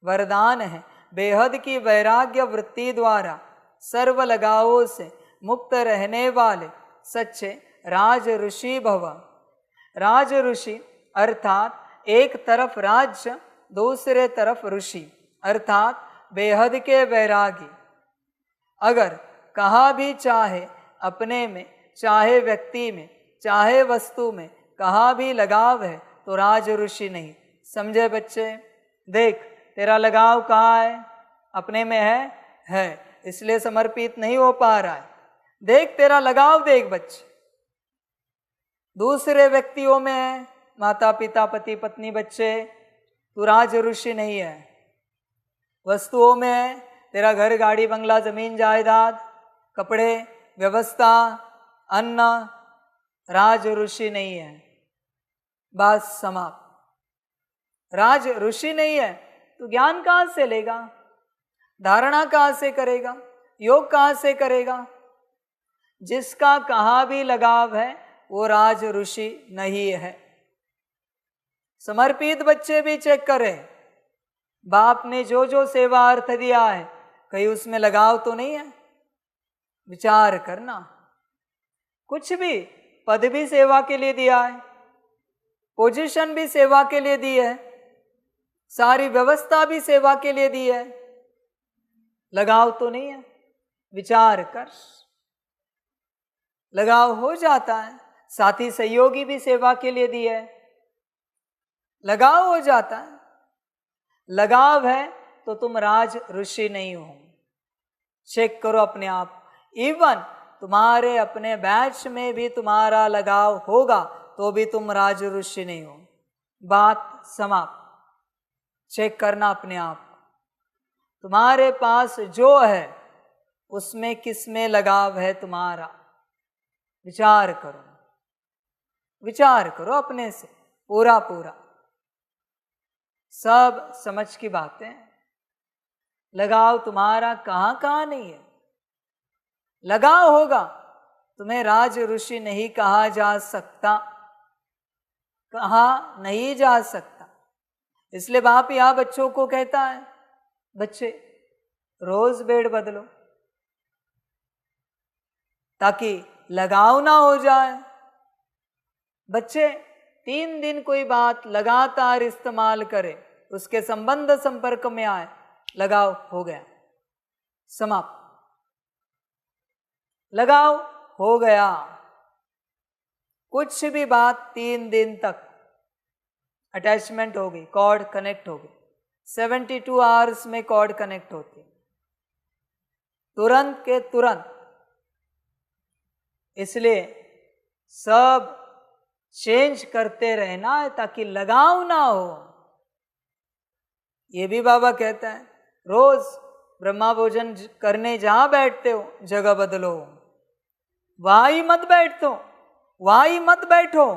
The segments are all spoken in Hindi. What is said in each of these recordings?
वरदान है बेहद की वैराग्य वृत्ति द्वारा सर्व लगावों से मुक्त रहने वाले सच्चे राज ऋषि भव। राज ऋषि अर्थात एक तरफ राज्य, दूसरे तरफ ऋषि अर्थात बेहद के वैरागी। अगर कहा भी चाहे अपने में, चाहे व्यक्ति में, चाहे वस्तु में, कहा भी लगाव है तो राज ऋषि नहीं। समझे बच्चे? देख तेरा लगाव कहाँ है? अपने में है, इसलिए समर्पित नहीं हो पा रहा है। देख तेरा लगाव, देख बच्चे। दूसरे व्यक्तियों में है, माता पिता, पति पत्नी, बच्चे, तू राज ऋषि नहीं है। वस्तुओं में है, तेरा घर, गाड़ी, बंगला, जमीन, जायदाद, कपड़े, व्यवस्था, अन्न, राज ऋषि नहीं है। बात समाप्त। राज ऋषि नहीं है तो ज्ञान कहाँ से लेगा? धारणा कहाँ से करेगा? योग कहाँ से करेगा? जिसका कहाँ भी लगाव है वो राज ऋषि नहीं है। समर्पित बच्चे भी चेक करें, बाप ने जो जो सेवा अर्थ दिया है कहीं उसमें लगाव तो नहीं है? विचार करना। कुछ भी, पद भी सेवा के लिए दिया है, पोजीशन भी सेवा के लिए दी है, सारी व्यवस्था भी सेवा के लिए दी है, लगाव तो नहीं है? विचार कर। लगाव हो जाता है। साथी सहयोगी भी सेवा के लिए दी है, लगाव हो जाता है। लगाव है तो तुम राज ऋषि नहीं हो। चेक करो अपने आप। इवन तुम्हारे अपने बैच में भी तुम्हारा लगाव होगा तो भी तुम राज ऋषि नहीं हो। बात समाप्त। चेक करना अपने आप। तुम्हारे पास जो है उसमें किसमें लगाव है तुम्हारा? विचार करो, विचार करो अपने से पूरा पूरा। सब समझ की बातें। लगाव तुम्हारा कहाँ कहाँ नहीं है। लगाव होगा तुम्हें राज ऋषि नहीं कहा जा सकता, कहा नहीं जा सकता। इसलिए बाप यहाँ बच्चों को कहता है, बच्चे रोज बेड बदलो ताकि लगाव ना हो जाए। बच्चे 3 दिन कोई बात लगातार इस्तेमाल करे, उसके संबंध संपर्क में आए, लगाव हो गया, समाप्त। लगाव हो गया। कुछ भी बात 3 दिन तक अटैचमेंट हो गई, कॉर्ड कनेक्ट हो गई। 72 आवर्स में कॉर्ड कनेक्ट होती, तुरंत के तुरंत। इसलिए सब चेंज करते रहना है ताकि लगाव ना हो। ये भी बाबा कहता है, रोज ब्रह्मा भोजन करने जहां बैठते हो जगह बदलो, वहां ही मत बैठो, वहां ही मत बैठो।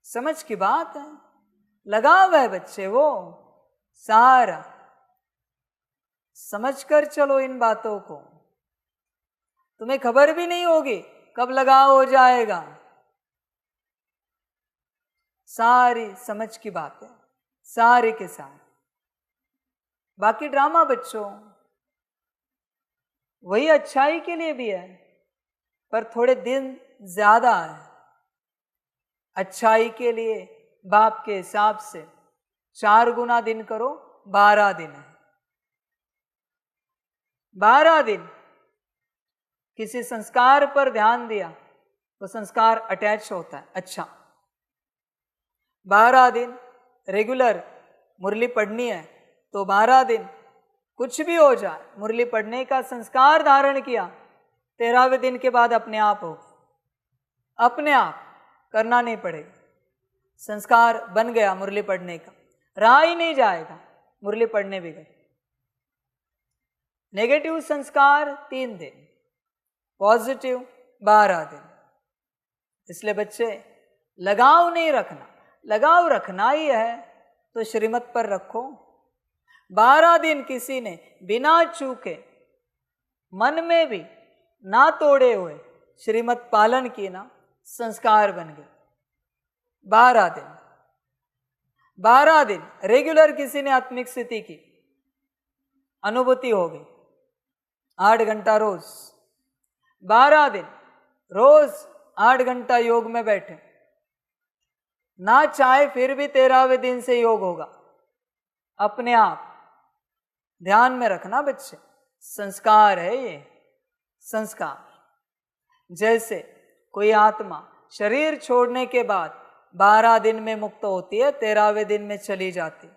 समझ की बात है। लगाव है बच्चे, वो सारा समझ कर चलो इन बातों को। तुम्हें खबर भी नहीं होगी कब लगाव हो जाएगा। सारी समझ की बातें, सारे के साथ। बाकी ड्रामा बच्चों वही अच्छाई के लिए भी है, पर थोड़े दिन ज्यादा है। अच्छाई के लिए बाप के हिसाब से 4 गुना दिन करो, 12 दिन है। 12 दिन किसी संस्कार पर ध्यान दिया तो संस्कार अटैच होता है। अच्छा, 12 दिन रेगुलर मुरली पढ़नी है तो 12 दिन कुछ भी हो जाए, मुरली पढ़ने का संस्कार धारण किया, 13वें दिन के बाद अपने आप हो, अपने आप करना नहीं पड़ेगा। संस्कार बन गया मुरली पढ़ने का, रहा ही नहीं जाएगा, मुरली पढ़ने भी गए। नेगेटिव संस्कार 3 दिन, पॉजिटिव 12 दिन। इसलिए बच्चे लगाव नहीं रखना, लगाव रखना ही है तो श्रीमत पर रखो। 12 दिन किसी ने बिना चूके, मन में भी ना तोड़े हुए श्रीमत पालन किए ना, संस्कार बन गए। 12 दिन 12 दिन रेगुलर किसी ने आत्मिक स्थिति की अनुभूति हो गई, 8 घंटा रोज, 12 दिन रोज 8 घंटा योग में बैठे, ना चाहे फिर भी 13वें दिन से योग होगा अपने आप। ध्यान में रखना बच्चे, संस्कार है ये, संस्कार। जैसे कोई आत्मा शरीर छोड़ने के बाद 12 दिन में मुक्त होती है, 13वें दिन में चली जाती,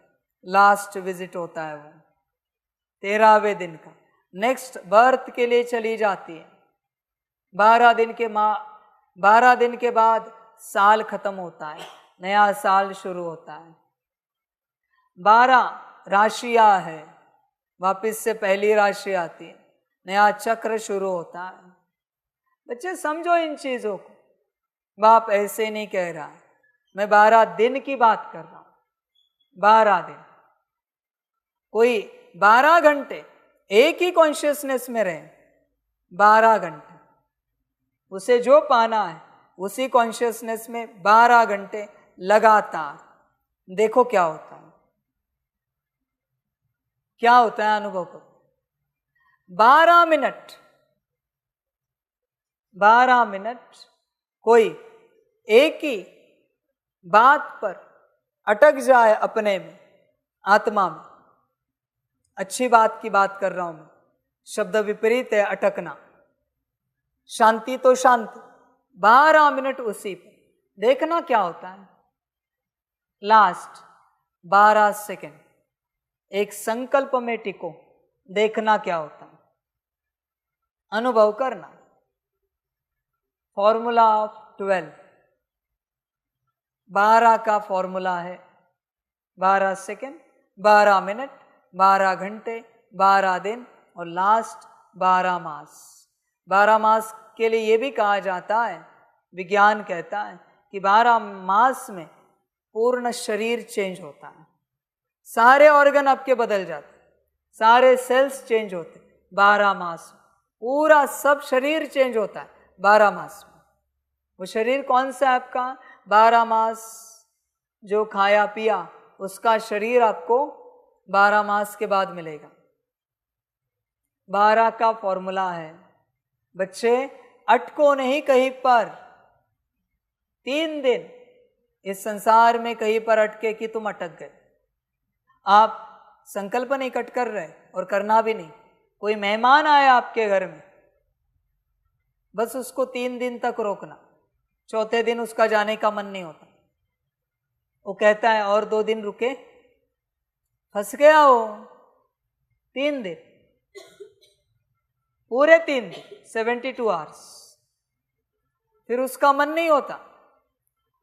लास्ट विजिट होता है वो 13वें दिन का, नेक्स्ट बर्थ के लिए चली जाती है। 12 दिन के बाद साल खत्म होता है, नया साल शुरू होता है। 12 राशियां है, वापस से पहली राशि आती है, नया चक्र शुरू होता है। बच्चे समझो इन चीजों को, बाप ऐसे नहीं कह रहा है, मैं 12 दिन की बात कर रहा हूं। 12 दिन, कोई 12 घंटे एक ही कॉन्शियसनेस में रहे, 12 घंटे, उसे जो पाना है उसी कॉन्शियसनेस में 12 घंटे लगातार, देखो क्या होता है, क्या होता है, अनुभव करो। 12 मिनट कोई एक ही बात पर अटक जाए अपने में, आत्मा में, अच्छी बात की बात कर रहा हूं मैं, शब्द विपरीत है अटकना, शांति तो शांति, 12 मिनट उसी पर, देखना क्या होता है। लास्ट 12 सेकेंड एक संकल्प में टिको, देखना क्या होता है, अनुभव करना। फॉर्मूला ऑफ 12, 12 का फॉर्मूला है, 12 सेकेंड, 12 मिनट, 12 घंटे, 12 दिन और लास्ट 12 मास। 12 मास के लिए ये भी कहा जाता है, विज्ञान कहता है कि 12 मास में पूर्ण शरीर चेंज होता है, सारे ऑर्गन आपके बदल जाते, सारे सेल्स चेंज होते 12 मास में, पूरा सब शरीर चेंज होता है 12 मास में। वो शरीर कौन सा है आपका? 12 मास जो खाया पिया उसका शरीर आपको 12 मास के बाद मिलेगा। 12 का फॉर्मूला है बच्चे, अटको नहीं कहीं पर। 3 दिन इस संसार में कहीं पर अटके कि तुम अटक गए, आप संकल्प नहीं कट कर रहे और करना भी नहीं। कोई मेहमान आया आपके घर में, बस उसको 3 दिन तक रोकना, चौथे दिन उसका जाने का मन नहीं होता, वो कहता है और 2 दिन रुके, फंस गया वो। 3 दिन, पूरे 3 दिन, 72 आवर्स, फिर उसका मन नहीं होता।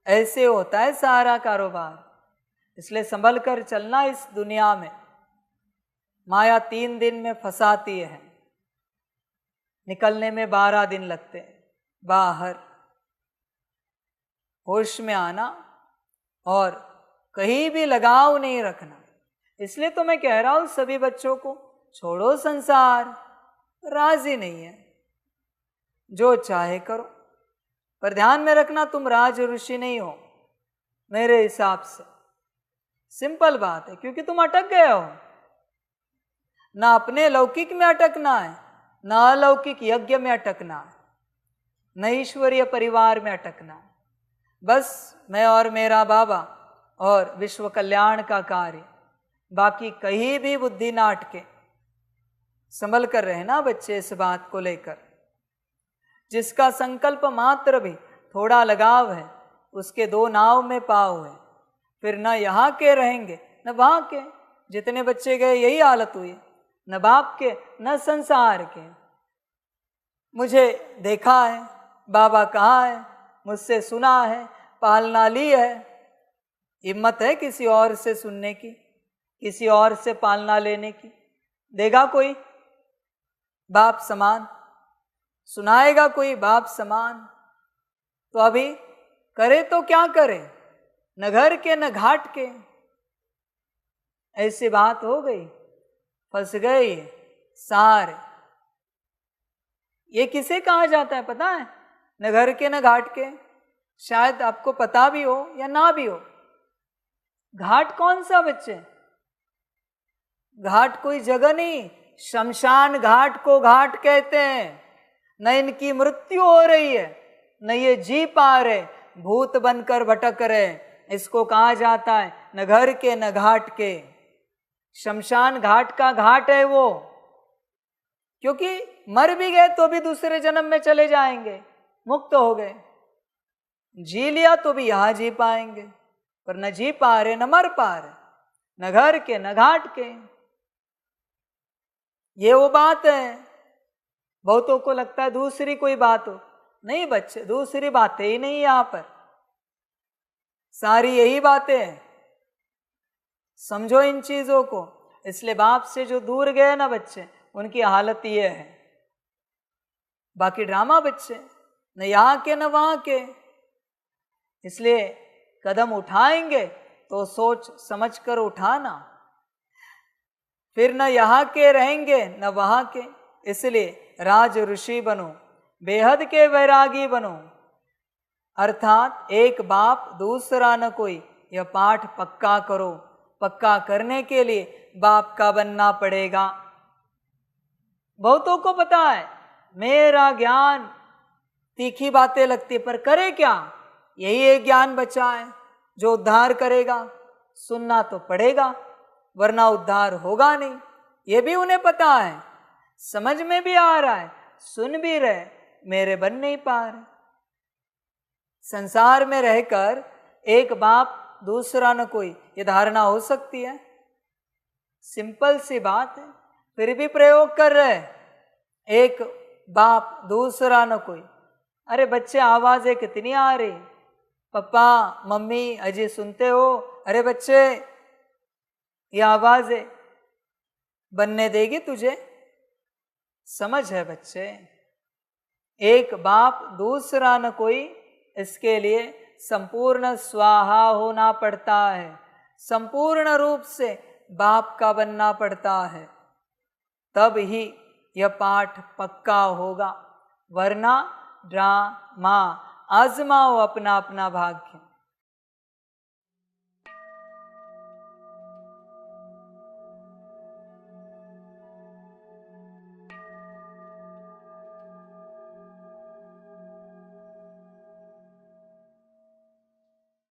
ऐसे होता है सारा कारोबार, इसलिए संभल कर चलना इस दुनिया में। माया 3 दिन में फंसाती है, निकलने में 12 दिन लगते हैं। बाहर होश में आना और कहीं भी लगाव नहीं रखना। इसलिए तो मैं कह रहा हूं सभी बच्चों को, छोड़ो संसार, राजी नहीं है, जो चाहे करो, पर ध्यान में रखना तुम राज ऋषि नहीं हो मेरे हिसाब से। सिंपल बात है, क्योंकि तुम अटक गए हो। ना अपने लौकिक में अटकना है, ना अलौकिक यज्ञ में अटकना है, न ईश्वरीय परिवार में अटकना है। बस मैं और मेरा बाबा और विश्व कल्याण का कार्य, बाकी कहीं भी बुद्धि ना अटके। संभल कर रहना बच्चे इस बात को लेकर। जिसका संकल्प मात्र भी थोड़ा लगाव है, उसके 2 नाव में पाव है, फिर न यहाँ के रहेंगे न वहाँ के। जितने बच्चे गए यही हालत हुई, न बाप के न संसार के। मुझे देखा है, बाबा कहा है, मुझसे सुना है, पालना ली है। हिम्मत है किसी और से सुनने की, किसी और से पालना लेने की? देगा कोई बाप समान? सुनाएगा कोई बाप समान? तो अभी करे तो क्या करे, न घर के न घाट के। ऐसी बात हो गई, फंस गए सारे। ये किसे कहा जाता है पता है? न घर के न घाट के। शायद आपको पता भी हो या ना भी हो। घाट कौन सा बच्चे? घाट कोई जगह नहीं, शमशान घाट को घाट कहते हैं। न इनकी मृत्यु हो रही है, न ये जी पा रहे, भूत बनकर भटक रहे, इसको कहा जाता है न घर के न घाट के। शमशान घाट का घाट है वो, क्योंकि मर भी गए तो भी दूसरे जन्म में चले जाएंगे, मुक्त हो गए। जी लिया तो भी यहां जी पाएंगे, पर न जी पा रहे न मर पा रहे, न घर के न घाट के। ये वो बात है। बहुतों को लगता है दूसरी कोई बात हो, नहीं बच्चे, दूसरी बातें ही नहीं यहां पर, सारी यही बातें हैं। समझो इन चीजों को। इसलिए बाप से जो दूर गए ना बच्चे, उनकी हालत ये है। बाकी ड्रामा बच्चे, न यहां के न वहां के। इसलिए कदम उठाएंगे तो सोच समझ कर उठाना, फिर न यहाँ के रहेंगे न वहाँ के। इसलिए राज ऋषि बनो, बेहद के वैरागी बनो। अर्थात एक बाप दूसरा न कोई, यह पाठ पक्का करो। पक्का करने के लिए बाप का बनना पड़ेगा। बहुतों को पता है मेरा ज्ञान, तीखी बातें लगती, पर करे क्या? यही एक ज्ञान बचा है जो उद्धार करेगा। सुनना तो पड़ेगा, वरना उद्धार होगा नहीं। ये भी उन्हें पता है, समझ में भी आ रहा है, सुन भी रहे, मेरे बन नहीं पा रहे। संसार में रहकर एक बाप दूसरा न कोई, ये धारणा हो सकती है? सिंपल सी बात है, फिर भी प्रयोग कर रहे। एक बाप दूसरा न कोई। अरे बच्चे, आवाजें कितनी आ रही, पापा मम्मी अजी सुनते हो? अरे बच्चे, ये आवाजें बनने देगी तुझे? समझ है बच्चे, एक बाप दूसरा न कोई, इसके लिए संपूर्ण स्वाहा होना पड़ता है, संपूर्ण रूप से बाप का बनना पड़ता है, तब ही यह पाठ पक्का होगा। वरना ड्रामा। आजमाओ अपना अपना भाग्य।